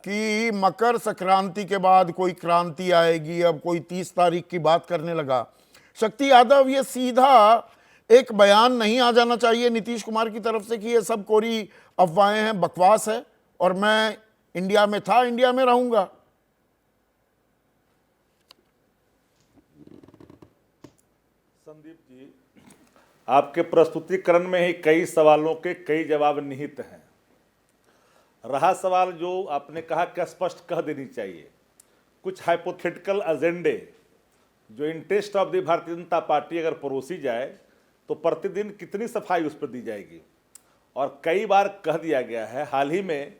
कि मकर संक्रांति के बाद कोई क्रांति आएगी, अब कोई 30 तारीख की बात करने लगा। शक्ति यादव, ये सीधा एक बयान नहीं आ जाना चाहिए नीतीश कुमार की तरफ से कि ये सब कोरी अफवाहें हैं, बकवास है और मैं इंडिया में था, इंडिया में रहूंगा? संदीप जी, आपके प्रस्तुतिकरण में ही कई सवालों के कई जवाब निहित हैं। रहा सवाल जो आपने कहा कि स्पष्ट कह देनी चाहिए, कुछ हाइपोथेटिकल एजेंडे जो interest of the Bharatiya Janata party अगर परोसी जाए तो प्रतिदिन कितनी सफाई उस पर दी जाएगी। और कई बार कह दिया गया है, हाल ही में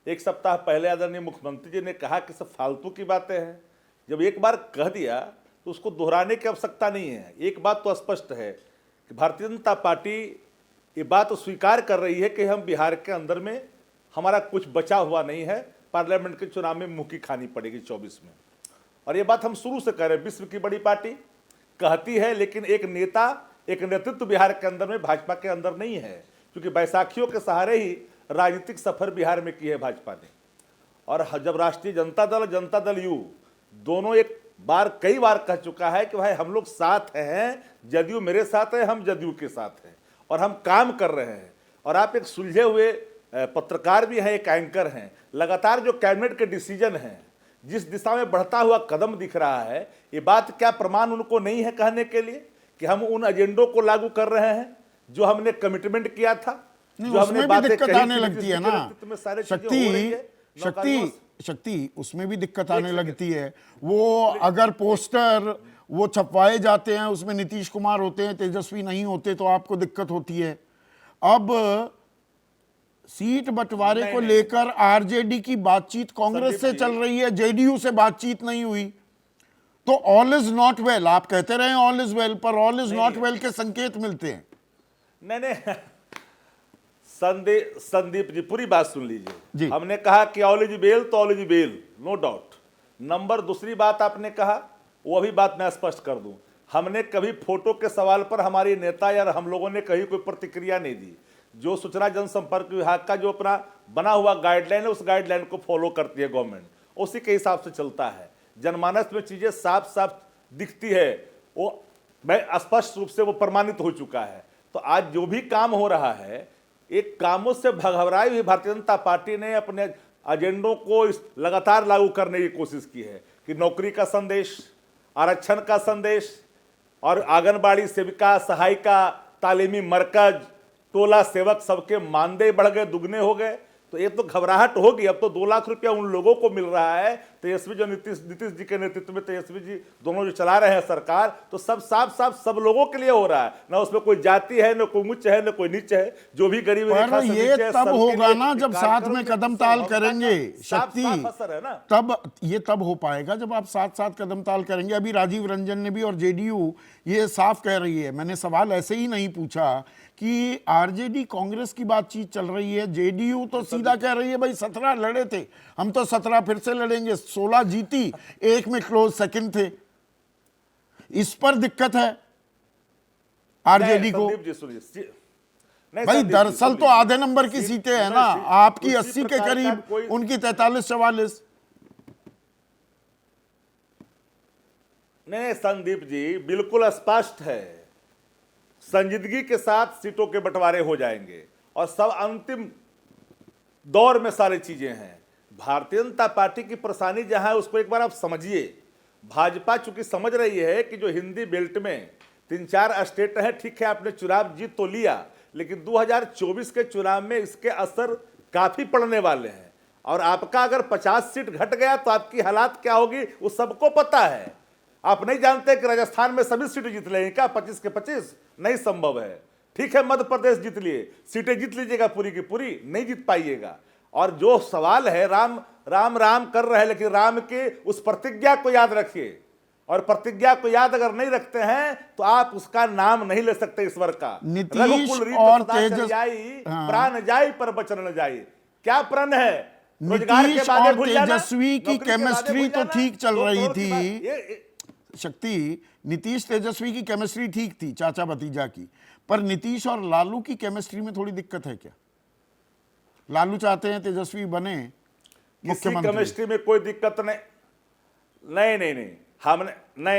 एक सप्ताह पहले आदरणीय मुख्यमंत्री जी ने कहा कि सब फालतू की बातें हैं। जब एक बार कह दिया तो उसको दोहराने की आवश्यकता नहीं है। एक बात तो स्पष्ट है कि भारतीय जनता पार्टी ये बात तो स्वीकार कर रही है कि हम बिहार के अंदर में हमारा कुछ बचा हुआ नहीं है, पार्लियामेंट के चुनाव में मुंह की खानी पड़ेगी 24 में। और ये बात हम शुरू से कह रहे हैं, विश्व की बड़ी पार्टी कहती है, लेकिन एक नेता, एक नेतृत्व बिहार के अंदर में भाजपा के अंदर नहीं है, क्योंकि बैसाखियों के सहारे ही राजनीतिक सफर बिहार में की है भाजपा ने। और जब राष्ट्रीय जनता दल यू दोनों एक बार कई बार कह चुका है कि भाई हम लोग साथ हैं, जदयू मेरे साथ है, हम जदयू के साथ हैं और हम काम कर रहे हैं। और आप एक सुलझे हुए पत्रकार भी हैं, एक एंकर हैं, लगातार जो कैबिनेट के डिसीजन हैं, जिस दिशा में बढ़ता हुआ कदम दिख रहा है, ये बात क्या प्रमाण उनको नहीं है कहने के लिए कि हम उन एजेंडों को लागू कर रहे हैं जो हमने कमिटमेंट किया था, जो हमने बातें दिक्कत आने लगती है ना शक्ति शक्ति, उसमें भी दिक्कत आने लगती है। वो अगर पोस्टर वो छपवाए जाते हैं, उसमें नीतीश कुमार होते हैं, तेजस्वी नहीं होते, तो आपको दिक्कत होती है। अब सीट बंटवारे को लेकर आरजेडी की बातचीत कांग्रेस से चल रही है, जेडीयू से बातचीत नहीं हुई, तो ऑल इज नॉट वेल। आप कहते रहे ऑल इज वेल, पर ऑल इज नॉट वेल के संकेत मिलते हैं। नहीं संदीप जी, पूरी बात सुन लीजिए। जी। हमने कहा कि ऑल इज वेल तो all is well, no doubt. Number दूसरी बात आपने कहा, वो भी बात मैं स्पष्ट कर दूं, हमने कभी फोटो के सवाल पर हमारी नेता या हम लोगों ने कहीं कोई प्रतिक्रिया नहीं दी। जो सूचना जनसंपर्क विभाग का जो अपना बना हुआ गाइडलाइन है, उस गाइडलाइन को फॉलो करती है गवर्नमेंट, उसी के हिसाब से चलता है। जनमानस में चीजें साफ साफ दिखती है, वो मैं स्पष्ट रूप से वो प्रमाणित हो चुका है। तो आज जो भी काम हो रहा है, एक कामों से घबराई हुई भारतीय जनता पार्टी ने अपने एजेंडों को लगातार लागू करने की कोशिश की है कि नौकरी का संदेश, आरक्षण का संदेश, और आंगनबाड़ी सेविका, सहायिका, तालीमी मरकज, टोला सेवक, सबके मानदेय बढ़ गए, दुगने हो गए। तो ये तो घबराहट होगी। अब तो 2 लाख रुपया उन लोगों को मिल रहा है, तेजस्वी जो नीतीश जी के नेतृत्व में तेजस्वी जी दोनों जो चला रहे हैं सरकार, तो सब साफ साफ सब लोगों के लिए हो रहा है। ना उसमें कोई जाति है, ना कोई उच्च है, ना कोई नीच है, जो भी गरीब रेखा से नीचे है, ये तब होगा ना जब साथ में कदम ताल करेंगे शक्ति, तब हो पाएगा जब आप साथ साथ कदम ताल करेंगे। अभी राजीव रंजन ने भी और जेडीयू ये साफ कह रही है, मैंने सवाल ऐसे ही नहीं पूछा कि आरजेडी कांग्रेस की बातचीत चल रही है, जेडीयू तो सीधा कह रही है भाई 17 लड़े थे, हम तो 17 फिर से लड़ेंगे, 16 जीती, एक में क्लोज सेकंड थे। इस पर दिक्कत है आरजेडी को। भाई दरअसल तो आधे नंबर की सीटें हैं ना, आपकी 80 के करीब, उनकी 43-44। नहीं संदीप जी, बिल्कुल स्पष्ट है, संजीदगी के साथ सीटों के बंटवारे हो जाएंगे और सब अंतिम दौर में सारी चीजें हैं। भारतीय जनता पार्टी की परेशानी जहां है उसको एक बार आप समझिए। भाजपा चूंकि समझ रही है कि जो हिंदी बेल्ट में 3-4 स्टेट हैं, ठीक है आपने चुनाव जीत तो लिया, लेकिन 2024 के चुनाव में इसके असर काफी पड़ने वाले हैं। और आपका अगर 50 सीट घट गया तो आपकी हालात क्या होगी वो सबको पता है। आप नहीं जानते कि राजस्थान में सभी सीटें जीत लेंगे क्या 25 के 25? नहीं संभव है। ठीक है मध्य प्रदेश जीत लिए, सीटें जीत लीजिएगा पूरी की पूरी, नहीं जीत पाइएगा। और जो सवाल है, राम राम राम कर रहे हैं, लेकिन राम के उस प्रतिज्ञा को याद रखिए, और प्रतिज्ञा को याद अगर नहीं रखते हैं तो आप उसका नाम नहीं ले सकते ईश्वर का। नीतीश और प्राण जाई पर वचन न जाई। क्या प्रण है? नीतीश और तेजस्वी की केमिस्ट्री तो ठीक चल रही थी शक्ति, नीतीश तेजस्वी की केमिस्ट्री ठीक थी, चाचा भतीजा की, पर नीतीश और लालू की केमिस्ट्री में थोड़ी दिक्कत है क्या? लालू चाहते हैं तेजस्वी बने किसी केमिस्ट्री में कोई दिक्कत नहीं।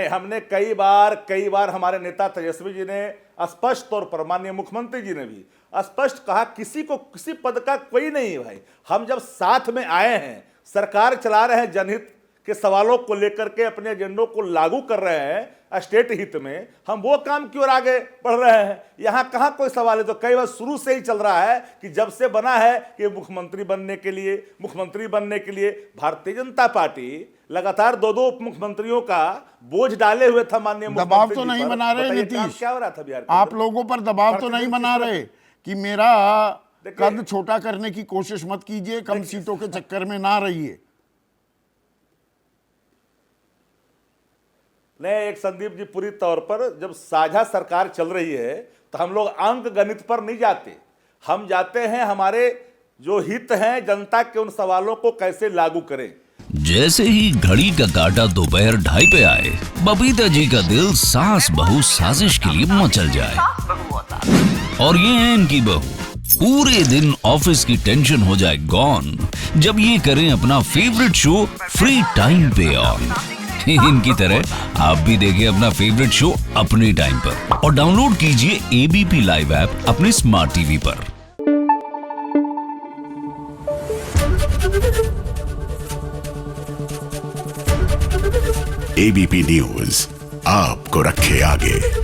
हमने कई बार हमारे नेता तेजस्वी जी ने स्पष्ट तौर पर, माननीय मुख्यमंत्री जी ने भी स्पष्ट कहा, किसी को किसी पद का कोई नहीं है भाई। हम जब साथ में आए हैं, सरकार चला रहे हैं, जनहित के सवालों को लेकर के अपने एजेंडों को लागू कर रहे हैं स्टेट हित में, हम वो काम की ओर आगे बढ़ रहे हैं। यहाँ कहाँ कोई सवाल है? तो कई बार शुरू से ही चल रहा है कि जब से बना है कि मुख्यमंत्री बनने के लिए भारतीय जनता पार्टी लगातार 2 उप मुख्यमंत्रियों का बोझ डाले हुए था। माननीय दबाव तो नहीं बना रहे नीतीश, क्या हो रहा था बिहार? आप लोगों पर दबाव तो नहीं बना रहे कि मेरा कद छोटा करने की कोशिश मत कीजिए, कम सीटों के चक्कर में ना रहिए। नहीं, एक संदीप जी, पूरी तौर पर जब साझा सरकार चल रही है तो हम लोग अंक गणित पर नहीं जाते, हम जाते हैं हमारे जो हित हैं जनता के, उन सवालों को कैसे लागू करें। जैसे ही घड़ी का काटा दोपहर 2:30 पे आए, बबीता जी का दिल सास बहू साजिश के लिए मचल जाए। और ये है इनकी बहू, पूरे दिन ऑफिस की टेंशन हो जाए गॉन जब ये करें अपना फेवरेट शो फ्री टाइम पे ऑन। इनकी तरह आप भी देखिए अपना फेवरेट शो अपने टाइम पर और डाउनलोड कीजिए एबीपी लाइव ऐप अपने स्मार्ट टीवी पर। एबीपी न्यूज आपको रखे आगे।